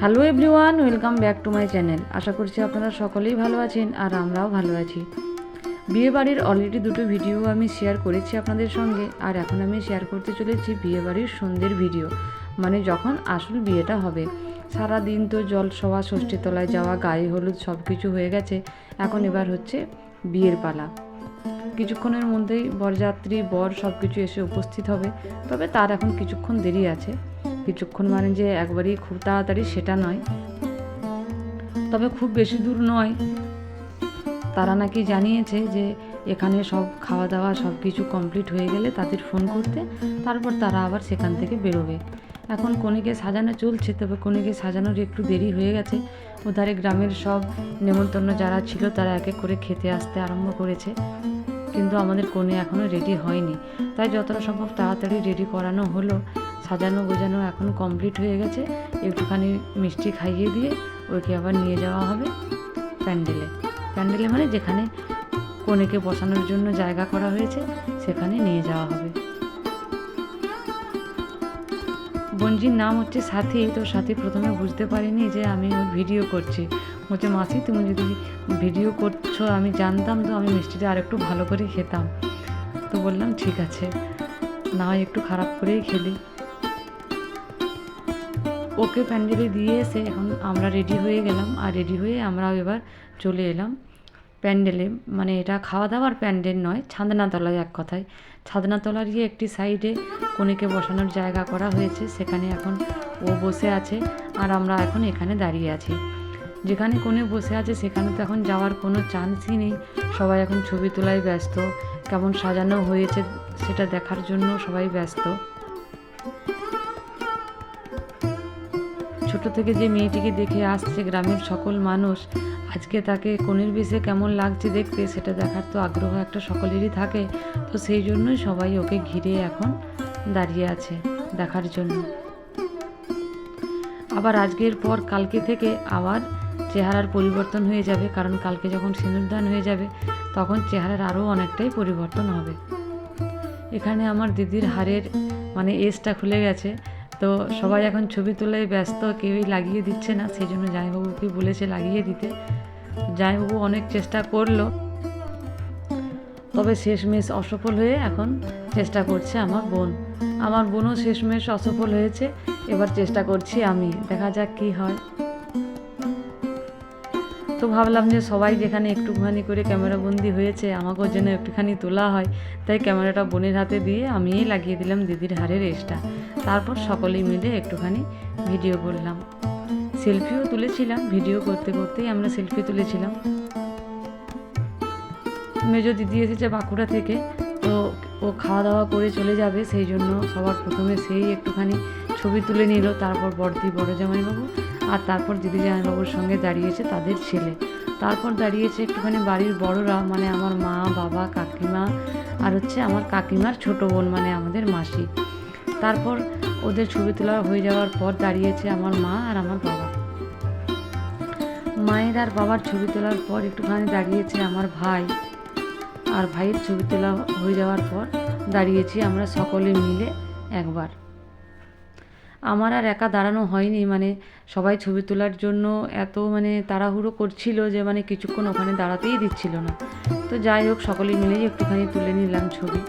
Hello everyone, welcome back to my channel. আশা করছি আপনারা সকলেই ভালো আছেন আর আমরাও ভালো আছি। বিয়েবাড়ির অলরেডি দুটো ভিডিও আমি শেয়ার করেছি আপনাদের সঙ্গে, আর এখন আমি শেয়ার করতে চলেছি বিয়েবাড়ির সন্ধ্যের ভিডিও, মানে যখন আসল বিয়েটা হবে। সারা দিন তো জলসভা, ষষ্ঠীতলায় যাওয়া, গায়ে হলুদ সব কিছু হয়ে গেছে। এখন এবার হচ্ছে বিয়ের পালা। কিছুক্ষণের মধ্যেই বরযাত্রী, বর সব কিছু এসে উপস্থিত হবে, তবে তার এখন কিছুক্ষণ দেরি আছে। কিছুক্ষণ মানে যে একবারেই খুব তাড়াতাড়ি সেটা নয়, তবে খুব বেশি দূর নয়। তারা নাকি জানিয়েছে যে এখানে সব খাওয়া দাওয়া সব কিছু কমপ্লিট হয়ে গেলে তাদের ফোন করতে, তারপর তারা আবার সেখান থেকে বেরোবে। এখন কনেকে সাজানো চলছে, তবে কনেকে সাজানোর একটু দেরি হয়ে গেছে। ওধারে গ্রামের সব নেমন্তন্ন যারা ছিল তারা এক এক করে খেতে আসতে আরম্ভ করেছে, কিন্তু আমাদের কনে এখনও রেডি হয়নি। তাই যতটা সম্ভব তাড়াতাড়ি রেডি করানো হলো। সাজানো গোজানো এখন কমপ্লিট হয়ে গেছে। একটুখানি মিষ্টি খাইয়ে দিয়ে ওকে আবার নিয়ে যাওয়া হবে প্যান্ডেলে। প্যান্ডেলে মানে যেখানে কনেকে বসানোর জন্য জায়গা করা হয়েছে সেখানে নিয়ে যাওয়া হবে। বোনজির নাম হচ্ছে সাথী। তো সাথী প্রথমে বুঝতে পারিনি যে আমি ওর ভিডিও করছি। বলছে, মাসি তুমি যদি ভিডিও করছো আমি জানতাম তো আমি মিষ্টিটা আর একটু ভালো করে খেতাম। তো বললাম ঠিক আছে, না হয় একটু খারাপ করেই খেলি। ওকে প্যান্ডেলে দিয়ে এসে এখন আমরা রেডি হয়ে গেলাম, আর রেডি হয়ে আমরাও এবার চলে এলাম প্যান্ডেলে। মানে এটা খাওয়া দাওয়ার প্যান্ডেল নয়, ছাদনাতলায়, এক কথায় ছাদনাতলারই একটি সাইডে কনেকে বসানোর জায়গা করা হয়েছে। সেখানে এখন ও বসে আছে আর আমরা এখন এখানে দাঁড়িয়ে আছি। যেখানে কনে বসে আছে সেখানে তো এখন যাওয়ার কোনো চান্সই নেই। সবাই এখন ছবি তোলায় ব্যস্ত, কেমন সাজানো হয়েছে সেটা দেখার জন্য সবাই ব্যস্ত। ছোট থেকে যে মেয়েটিকে দেখে আসছে গ্রামের সকল মানুষ, আজকে তাকে কনের বেশে কেমন লাগছে দেখতে সেটা দেখার তো আগ্রহ একটা সকলেরই থাকে। তো সেই জন্যই সবাই ওকে ঘিরে এখন দাঁড়িয়ে আছে দেখার জন্য। আবার আজকের পর কালকে থেকে আবার চেহারার পরিবর্তন হয়ে যাবে, কারণ কালকে যখন সিঁদুরদান হয়ে যাবে তখন চেহারার আরও অনেকটাই পরিবর্তন হবে। এখানে আমার দিদির হাড়ের মানে এজটা খুলে গেছে, তো সবাই এখন ছবি তোলায় ব্যস্ত, কেউই লাগিয়ে দিচ্ছে না। সেই জন্য জামাইবাবুকে বলেছে লাগিয়ে দিতে। জামাইবাবু অনেক চেষ্টা করলো, তবে শেষমেশ অসফল হয়ে এখন চেষ্টা করছে আমার বোন। আমার বোনও শেষমেশ অসফল হয়েছে, এবার চেষ্টা করছি আমি, দেখা যাক কী হয়। তো ভাবলাম যে সবাই যেখানে একটুখানি করে ক্যামেরাবন্দি হয়েছে, আমাকেও যেন একটুখানি তোলা হয়। তাই ক্যামেরাটা বোনের হাতে দিয়ে আমিই লাগিয়ে দিলাম দিদির হাড়ের এজটা। তারপর সকলেই মিলে একটুখানি ভিডিও করলাম, সেলফিও তুলেছিলাম। ভিডিও করতে করতেই আমরা সেলফি তুলেছিলাম। মেজো দিদি এসেছে বাঁকুড়া থেকে, তো ও খাওয়া দাওয়া করে চলে যাবে, সেই জন্য সবার প্রথমে সেই একটুখানি ছবি তুলে নিল। তারপর বড়দি, বড় জামাইবাবু, আর তারপর দিদি জামাইবাবুর সঙ্গে দাঁড়িয়েছে তাদের ছেলে। তারপর দাঁড়িয়েছে একটুখানি বাড়ির বড়রা, মানে আমার মা, বাবা, কাকিমা, আর হচ্ছে আমার কাকিমার ছোট বোন মানে আমাদের মাসি। তারপর ওদের ছবি তোলা হয়ে যাওয়ার পর দাঁড়িয়েছে আমার মা আর আমার বাবা। মায়ের আর বাবার ছবি তোলার পর একটুখানি দাঁড়িয়েছে আমার ভাই, আর ভাইয়ের ছবি তোলা হয়ে যাওয়ার পর দাঁড়িয়েছি আমরা সকলে মিলে একবার। আমার আর একা দাঁড়ানো হয়নি, মানে সবাই ছবি তোলার জন্য এত মানে তাড়াহুড়ো করছিল যে মানে কিছুক্ষণ ওখানে দাঁড়াতেই দিচ্ছিল না। তো যাই হোক, সকলে মিলেই একটুখানি তুলে নিলাম ছবি।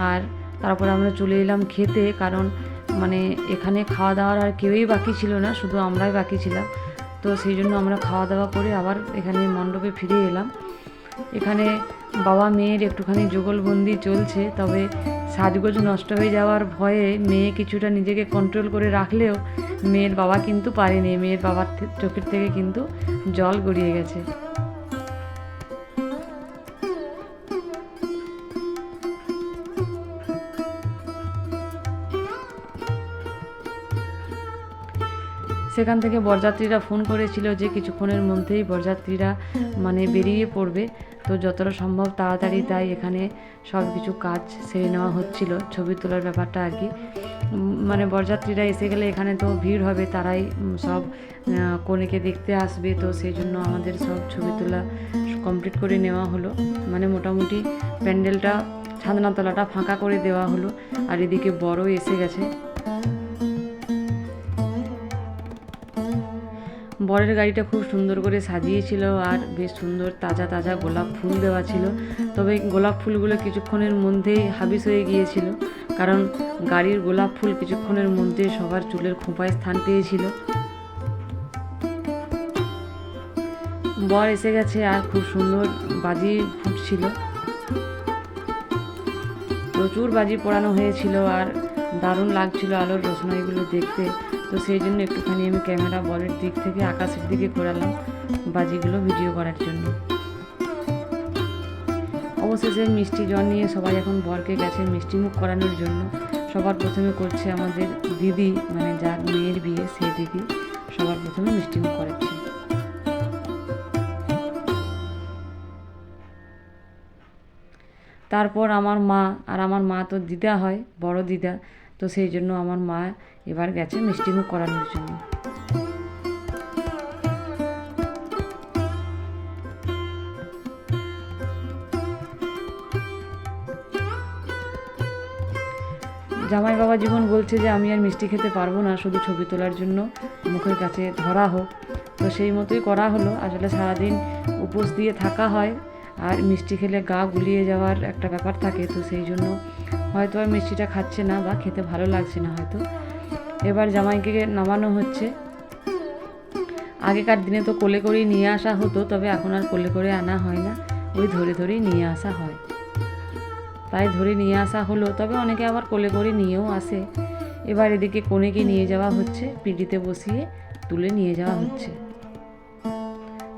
আর তারপর আমরা চলে এলাম খেতে, কারণ মানে এখানে খাওয়া দাওয়ার আর কেউই বাকি ছিল না, শুধু আমরাই বাকি ছিলাম। তো সেই জন্য আমরা খাওয়া দাওয়া করে আবার এখানে মণ্ডপে ফিরে এলাম। এখানে বাবা মেয়ের একটুখানি যুগলবন্দি চলছে, তবে সাজগোজ নষ্ট হয়ে যাওয়ার ভয়ে মেয়ে কিছুটা নিজেকে কন্ট্রোল করে রাখলেও মেয়ের বাবা কিন্তু পারেনি। মেয়ের বাবার চোখের থেকে কিন্তু জল গড়িয়ে গেছে। সেখান থেকে বরযাত্রীরা ফোন করেছিল যে কিছুক্ষণের মধ্যেই বরযাত্রীরা মানে বেরিয়ে পড়বে, তো যতটা সম্ভব তাড়াতাড়ি তাই এখানে সব কিছু কাজ সেরে নেওয়া হচ্ছিল, ছবি তোলার ব্যাপারটা আর কি। মানে বরযাত্রীরা এসে গেলে এখানে তো ভিড় হবে, তারাই সব কনেকে দেখতে আসবে, তো সেই জন্য আমাদের সব ছবি তোলা কমপ্লিট করে নেওয়া হলো। মানে মোটামুটি প্যান্ডেলটা ছাদনাতলাটা ফাঁকা করে দেওয়া হলো, আর এদিকে বরও এসে গেছে। বরের গাড়িটা খুব সুন্দর করে সাজিয়েছিল, আর বেশ সুন্দর তাজা তাজা গোলাপ ফুল দেওয়া ছিল। তবে গোলাপ ফুলগুলো কিছুক্ষণের মধ্যেই হাবিস হয়ে গিয়েছিল, কারণ গাড়ির গোলাপ ফুল কিছুক্ষণের মধ্যে সবার চুলের খোঁপায় স্থান পেয়েছিল। বর এসে গেছে, আর খুব সুন্দর বাজি ফুটছিল, প্রচুর বাজি পোড়ানো হয়েছিল, আর দারুণ লাগছিল আলোর রোশনাইগুলো দেখতে। তো সেই জন্য একটুখানি আমি ক্যামেরা বরের দিক থেকে আকাশের দিকে ঘোরালাম বাজিগুলো ভিডিও করার জন্য। অবশেষে মিষ্টি জল নিয়ে সবাই এখন বরকে গেছে মিষ্টি মুখ করানোর জন্য। সবার প্রথমে করছে আমাদের দিদি, মানে যার মেয়ের বিয়ে সেই দিদি সবার প্রথমে মিষ্টি মুখ করাচ্ছে। তারপর আমার মা, আর আমার মা তো দিদা হয়, বড় দিদা, তো সেই জন্য আমার মা এবার গেছে মিষ্টিমুখ করানোর জন্য। জামাই বাবা জীবন বলছে যে আমি আর মিষ্টি খেতে পারবো না, শুধু ছবি তোলার জন্য মুখের কাছে ধরা হোক। তো সেই মতোই করা হলো। আসলে সারাদিন উপোস দিয়ে থাকা হয়, আর মিষ্টি খেলে গা গুলিয়ে যাওয়ার একটা ব্যাপার থাকে, তো সেই জন্য হয়তো আর মিষ্টিটা খাচ্ছে না বা খেতে ভালো লাগছে না হয়তো। এবার জামাইকে নামানো হচ্ছে। আগেকার দিনে তো কোলে করেই নিয়ে আসা হতো, তবে এখন আর কোলে করে আনা হয় না, ওই ধরে ধরেই নিয়ে আসা হয়। তাই ধরে নিয়ে আসা হলো, তবে অনেকে আবার কোলে করে নিয়েও আসে। এবার এদিকে কনেকে নিয়ে যাওয়া হচ্ছে, পিঁড়িতে বসিয়ে তুলে নিয়ে যাওয়া হচ্ছে।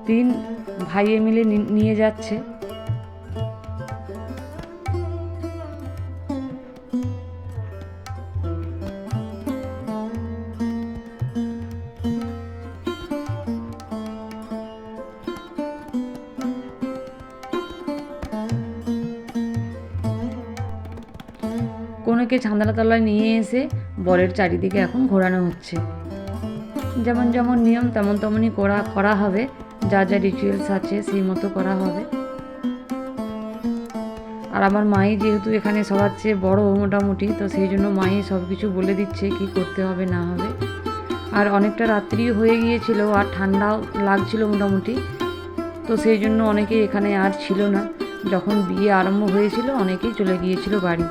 3 ভাইয়ে মিলে নিয়ে যাচ্ছে। কনেকে ছাদনাতলায় নিয়ে এসে বরের চারিদিকে এখন ঘোরানো হচ্ছে। যেমন যেমন নিয়ম তেমন তেমনই করা হবে, যা যা রিচুয়ালস আছে সেই মতো করা হবে। আর আমার মাই যেহেতু এখানে সবার চেয়ে বড় মোটামুটি, তো সেই জন্য মাই সব কিছু বলে দিচ্ছে কি করতে হবে না হবে। আর অনেকটা রাত্রিও হয়ে গিয়েছিল, আর ঠান্ডাও লাগছিল মোটামুটি, তো সেই জন্য অনেকেই এখানে আর ছিল না। যখন বিয়ে আরম্ভ হয়েছিল অনেকেই চলে গিয়েছিল বাড়ি।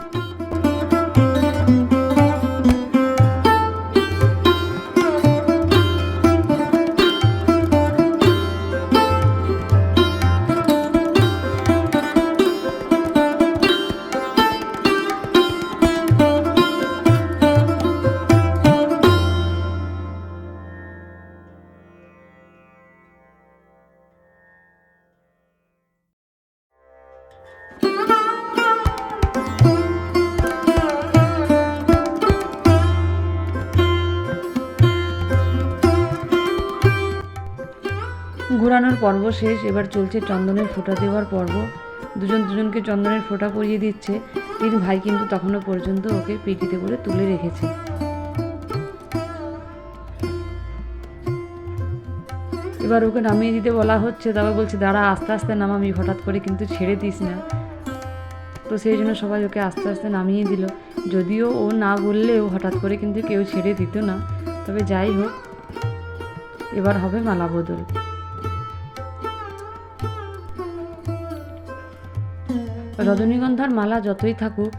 ঘোরানোর পর্ব শেষ, এবার চলছে চন্দনের ফোঁটা দেওয়ার পর্ব। দুজন দুজনকে চন্দনের ফোঁটা পরিয়ে দিচ্ছে। 3 ভাই কিন্তু তখনও পর্যন্ত ওকে পিঠিতে করে তুলে রেখেছে। এবার ওকে নামিয়ে দিতে বলা হচ্ছে, তবে বলছে দাঁড়া আস্তে আস্তে নামাবি, হঠাৎ করে কিন্তু ছেড়ে দিস না। তো সেই জন্য সবাই ওকে আস্তে আস্তে নামিয়ে দিল। যদিও ও না বললেও হঠাৎ করে কিন্তু কেউ ছেড়ে দিত না। তবে যাই হোক, এবার হবে মালা বদল। রজনীগন্ধার মালা যতই থাকুক,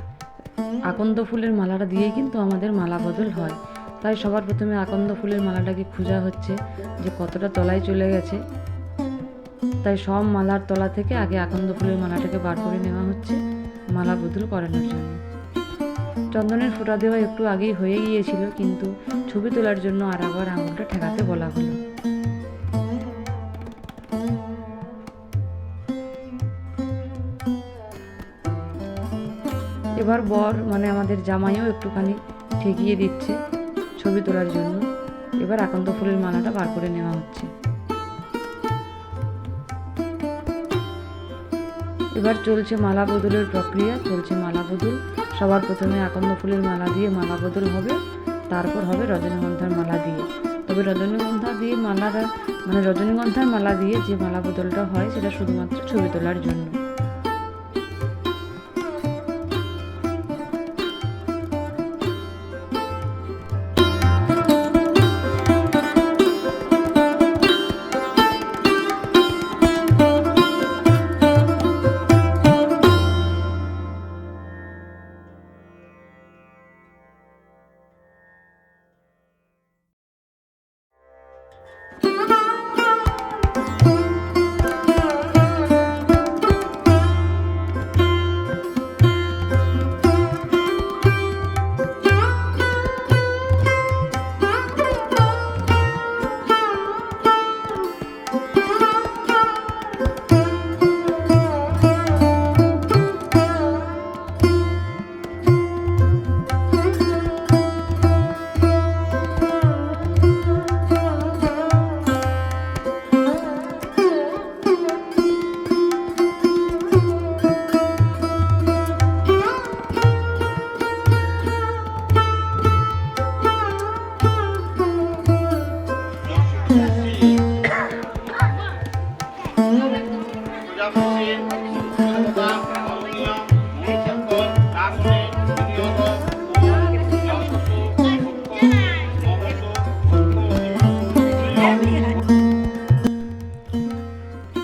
আকন্দ ফুলের মালাটা দিয়েই কিন্তু আমাদের মালা বদল হয়। তাই সবার প্রথমে আকন্দ ফুলের মালাটাকে খোঁজা হচ্ছে যে কতটা তলায় চলে গেছে। তাই সব মালার তলা থেকে আগে আকন্দ ফুলের মালাটাকে বার করে নেওয়া হচ্ছে মালা বদল করানোর জন্য। চন্দনের ফোঁটা দেওয়া একটু আগেই হয়ে গিয়েছিল, কিন্তু ছবি তোলার জন্য আর আবার আঙুলটা ঠেকাতে বলা হলো। এবার বর মানে আমাদের জামাইও একটুখানি ঠেকিয়ে দিচ্ছে ছবি তোলার জন্য। এবার আকন্দ ফুলের মালাটা বার করে নেওয়া হচ্ছে। এবার চলছে মালা বদলের প্রক্রিয়া, চলছে মালা বদল। সবার প্রথমে আকন্দ ফুলের মালা দিয়ে মালা বদল হবে, তারপর হবে রজনীগন্ধার মালা দিয়ে। তবে রজনীগন্ধা দিয়ে মালাটা রজনীগন্ধার মালা দিয়ে যে মালা বদলটা হয় সেটা শুধুমাত্র ছবি তোলার জন্য।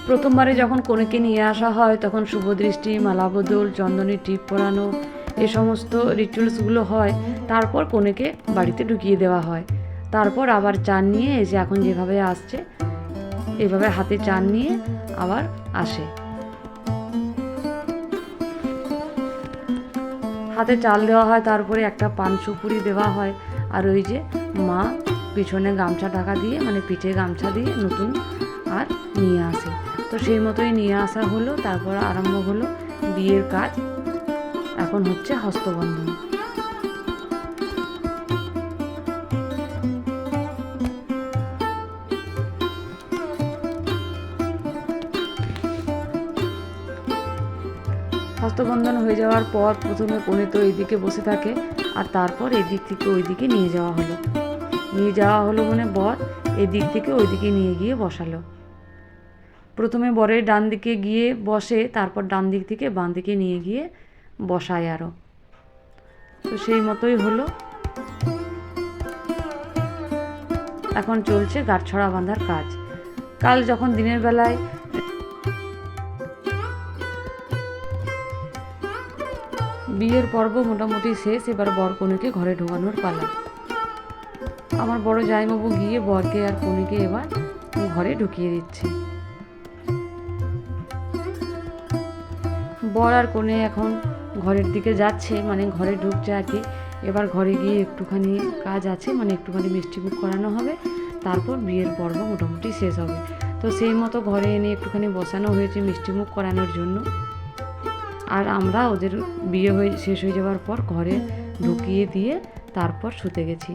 প্রথমবারে যখন কনেকে নিয়ে আসা হয় তখন শুভদৃষ্টি, মালা বদল, চন্দনের টিপ পরানো এ সমস্ত রিচুয়ালসগুলো হয়। তারপর কনেকে বাড়িতে ঢুকিয়ে দেওয়া হয়। তারপর আবার চান নিয়ে এসে এখন যেভাবে আসছে এভাবে হাতে চান নিয়ে আবার আসে। হাতে চাল দেওয়া হয়, তারপরে একটা পান সুপুরি দেওয়া হয়। আর ওই যে মা পিছনে গামছা ঢাকা দিয়ে পিঠে গামছা দিয়ে নতুন আর নিয়ে আসে। তো সেই মতোই নিয়ে আসা হলো। তারপর আরম্ভ হলো বিয়ের কাজ। এখন হচ্ছে হস্তবন্ধন। হস্তবন্ধন হয়ে যাওয়ার পর প্রথমে কনে তো এইদিকে বসে থাকে, আর তারপর এদিক থেকে ওইদিকে নিয়ে যাওয়া হলো বর এদিক থেকে ওইদিকে নিয়ে গিয়ে বসালো। প্রথমে বরের ডান দিকে গিয়ে বসে, তারপর ডান দিক থেকে বাঁ দিকে নিয়ে গিয়ে বসায় আরও। তো সেই মতোই হলো। এখন চলছে গাঁটছড়া বাঁধার কাজ। কাল যখন দিনের বেলায় বিয়ের পর্ব মোটামুটি শেষ, এবার বর কনেকে ঘরে ঢোকানোর পালা। আমার বড় জামাইবাবু গিয়ে বরকে আর কনেকে এবার ঘরে ঢুকিয়ে দিচ্ছে। বর আর কনে এখন ঘরের দিকে যাচ্ছে, ঘরে ঢুকছে আর কি। এবার ঘরে গিয়ে একটুখানি কাজ আছে, একটুখানি মিষ্টিমুখ করানো হবে, তারপর বিয়ের পর্ব মোটামুটি শেষ হবে। তো সেই মতো ঘরে এনে একটুখানি বসানো হয়েছে মিষ্টিমুখ করানোর জন্য। আর আমরা ওদের বিয়ে শেষ হয়ে যাওয়ার পর ঘরে ঢুকিয়ে দিয়ে তারপর শুতে গেছি।